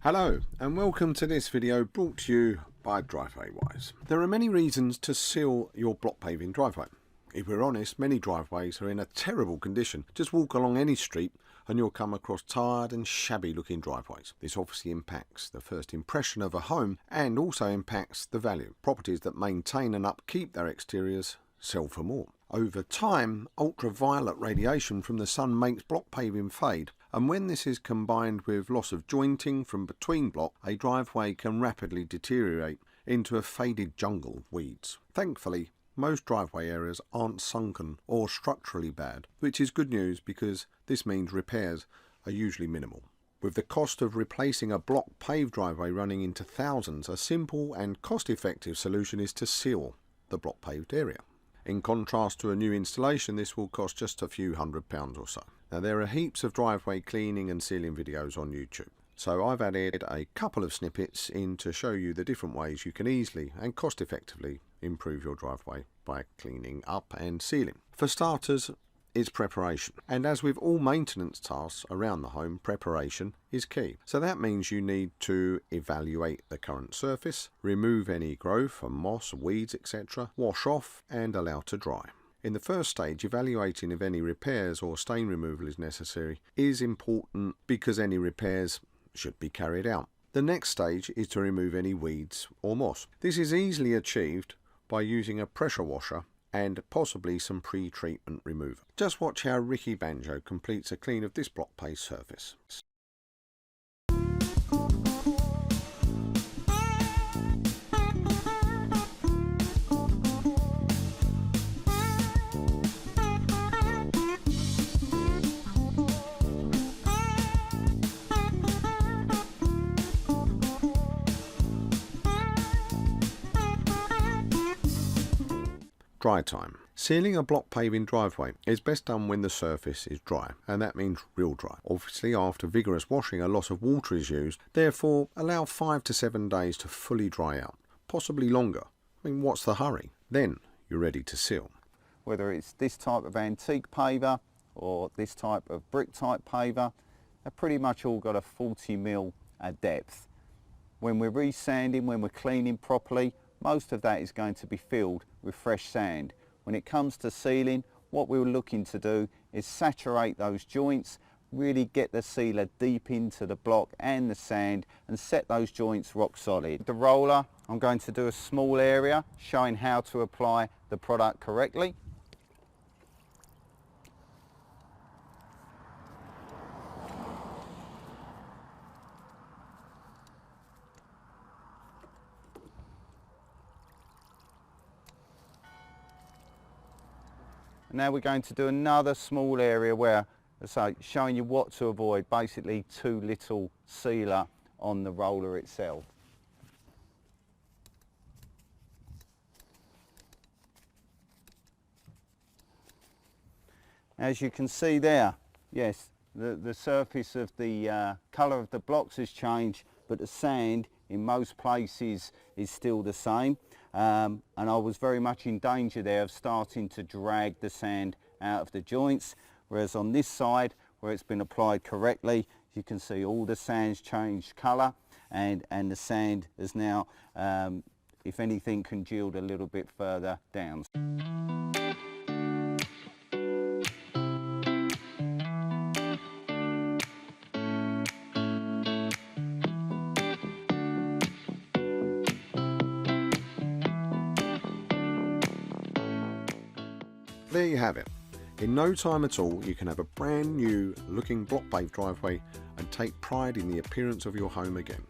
Hello and welcome to this video brought to you by Driveway Wise. There are many reasons to seal your block paving driveway. If we're honest, many driveways are in a terrible condition. Just walk along any street and you'll come across tired and shabby looking driveways. This obviously impacts the first impression of a home and also impacts the value. Properties that maintain and upkeep their exteriors sell for more. Over time, ultraviolet radiation from the sun makes block paving fade, and when this is combined with loss of jointing from between block, a driveway can rapidly deteriorate into a faded jungle of weeds. Thankfully, most driveway areas aren't sunken or structurally bad, which is good news because this means repairs are usually minimal. With the cost of replacing a block paved driveway running into thousands, a simple and cost-effective solution is to seal the block paved area. In contrast to a new installation, this will cost just a few £100 or so. Now, there are heaps of driveway cleaning and sealing videos on YouTube, so I've added a couple of snippets in to show you the different ways you can easily and cost effectively improve your driveway by cleaning up and sealing. For starters, it's preparation, and as with all maintenance tasks around the home, preparation is key. So that means you need to evaluate the current surface, remove any growth and moss, weeds, etc., wash off and allow to dry. In the first stage, evaluating if any repairs or stain removal is necessary is important because any repairs should be carried out. The next stage is to remove any weeds or moss. This is easily achieved by using a pressure washer and possibly some pre-treatment remover. Just watch how Ricky Banjo completes a clean of this block paved surface. Dry time. Sealing a block paving driveway is best done when the surface is dry, and that means real dry. Obviously, after vigorous washing, a lot of water is used, therefore allow 5 to 7 days to fully dry out, possibly longer. I mean, what's the hurry? Then you're ready to seal. Whether it's this type of antique paver or this type of brick type paver, they've pretty much all got a 40mm depth. When we're resanding, when we're cleaning properly, most of that is going to be filled with fresh sand. When it comes to sealing, what we're looking to do is saturate those joints, really get the sealer deep into the block and the sand and set those joints rock solid. The roller, I'm going to do a small area showing how to apply the product correctly. Now we're going to do another small area where, so showing you what to avoid, basically too little sealer on the roller itself. As you can see there, yes, the surface of the colour of the blocks has changed, but the sand in most places is still the same. And I was very much in danger there of starting to drag the sand out of the joints, whereas on this side, where it's been applied correctly, you can see all the sand's changed colour, and the sand is now, if anything, congealed a little bit further down. There you have it. In no time at all, you can have a brand new looking block paved driveway and take pride in the appearance of your home again.